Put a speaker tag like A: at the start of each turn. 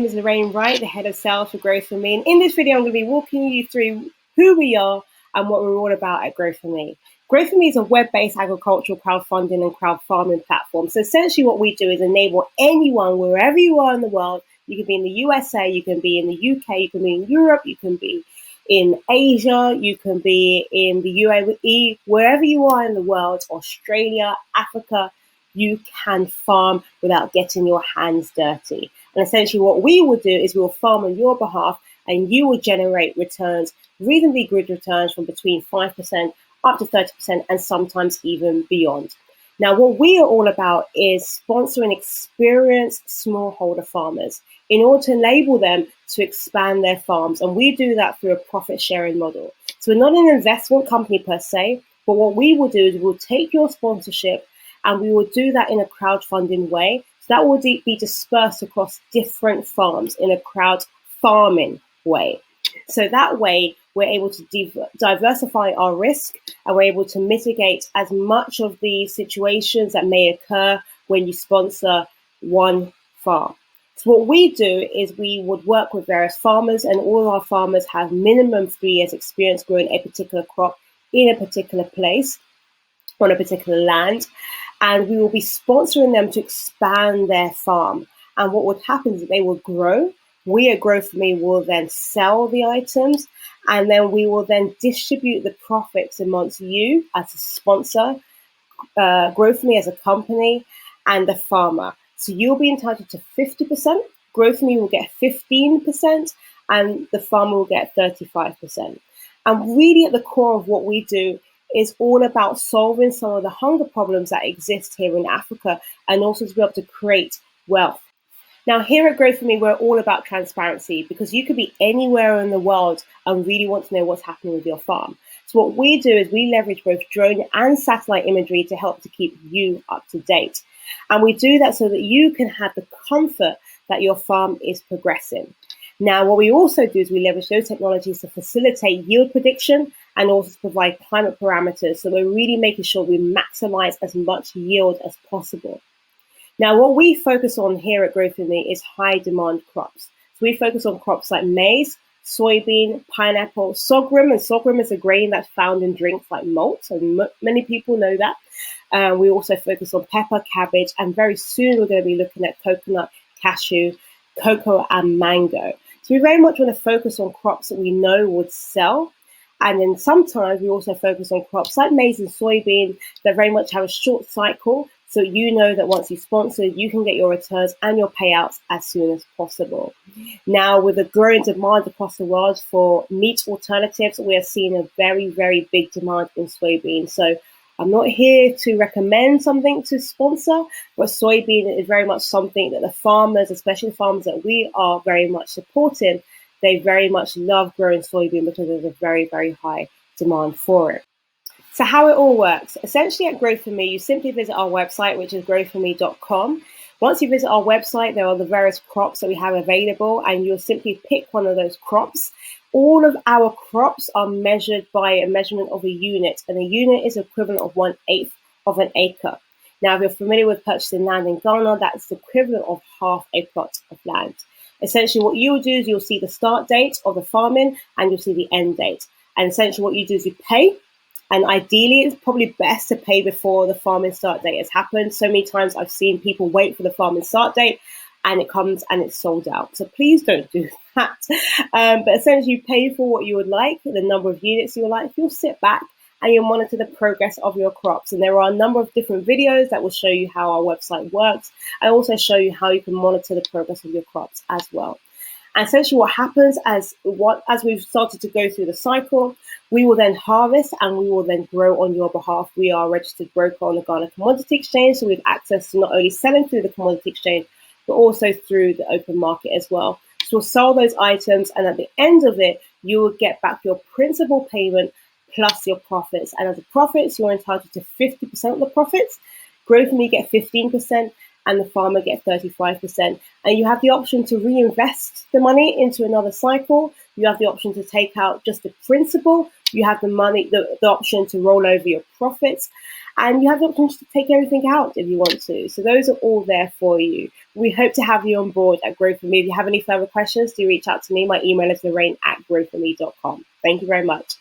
A: Is Lorraine Wright, the head of sales for Growth for Me. And in this video, I'm going to be walking you through who we are and what we're all about at Growth for Me. Growth for Me is a web-based agricultural crowdfunding and crowd farming platform. So essentially what we do is enable anyone, wherever you are in the world, you can be in the USA, you can be in the UK, you can be in Europe, you can be in Asia, you can be in the UAE, wherever you are in the world, Australia, Africa, you can farm without getting your hands dirty. And essentially what we will do is we'll farm on your behalf and you will generate returns, reasonably good returns from between 5% up to 30% and sometimes even beyond. Now, what we are all about is sponsoring experienced smallholder farmers in order to enable them to expand their farms. And we do that through a profit sharing model. So we're not an investment company per se, but what we will do is we'll take your sponsorship and we will do that in a crowdfunding way. So that will be dispersed across different farms in a crowd farming way. So that way, we're able to diversify our risk and we're able to mitigate as much of the situations that may occur when you sponsor one farm. So what we do is we would work with various farmers, and all our farmers have minimum 3 years experience growing a particular crop in a particular place on a particular land, and we will be sponsoring them to expand their farm. And what would happen is that they will grow. We at Growth for Me will then sell the items, and then we will then distribute the profits amongst you as a sponsor, Growth for Me as a company, and the farmer. So you'll be entitled to 50%, Growth for Me will get 15%, and the farmer will get 35%. And really at the core of what we do is all about solving some of the hunger problems that exist here in Africa and also to be able to create wealth. Now, here at Growth for Me, we're all about transparency because you could be anywhere in the world and really want to know what's happening with your farm. So what we do is we leverage both drone and satellite imagery to help to keep you up to date. And we do that so that you can have the comfort that your farm is progressing. Now, what we also do is we leverage those technologies to facilitate yield prediction and also to provide climate parameters. So we're really making sure we maximize as much yield as possible. Now, what we focus on here at Growth for Me is high demand crops. So we focus on crops like maize, soybean, pineapple, sorghum, and sorghum is a grain that's found in drinks like malt. So many people know that. We also focus on pepper, cabbage, and very soon we're going to be looking at coconut, cashew, cocoa, and mango. So we very much want to focus on crops that we know would sell. And then sometimes we also focus on crops like maize and soybean that very much have a short cycle. So you know that once you sponsor, you can get your returns and your payouts as soon as possible. Now, with a growing demand across the world for meat alternatives, we are seeing a very, very big demand in soybean. So I'm not here to recommend something to sponsor, but soybean is very much something that the farmers, especially the farmers that we are very much supporting, they very much love growing soybean because there's a very, very high demand for it. So how it all works, essentially at Growth for Me, you simply visit our website, which is growthforme.com. Once you visit our website, there are the various crops that we have available, and you'll simply pick one of those crops. All of our crops are measured by a measurement of a unit, and a unit is equivalent of 1/8 of an acre. Now, if you're familiar with purchasing land in Ghana, that's the equivalent of half a plot of land. Essentially, what you'll do is you'll see the start date of the farming and you'll see the end date. And essentially what you do is you pay. And ideally, it's probably best to pay before the farming start date has happened. So many times I've seen people wait for the farming start date and it comes and it's sold out. So please don't do that. But essentially, you pay for what you would like, the number of units you would like. You'll sit back and you'll monitor the progress of your crops. And there are a number of different videos that will show you how our website works. I also show you how you can monitor the progress of your crops as well. And essentially what happens as we've started to go through the cycle, we will then harvest and we will then grow on your behalf. We are a registered broker on the Ghana Commodity Exchange, so we have access to not only selling through the commodity exchange, but also through the open market as well. So we'll sell those items, and at the end of it, you will get back your principal payment plus your profits. And as the profits, you're entitled to 50% of the profits. Growth for Me get 15%. And the farmer get 35%. And you have the option to reinvest the money into another cycle. You have the option to take out just the principal. You have the option to roll over your profits. And you have the option to take everything out if you want to. So those are all there for you. We hope to have you on board at Grow For Me. If you have any further questions, do reach out to me. My email is lorraine@growforme.com. Thank you very much.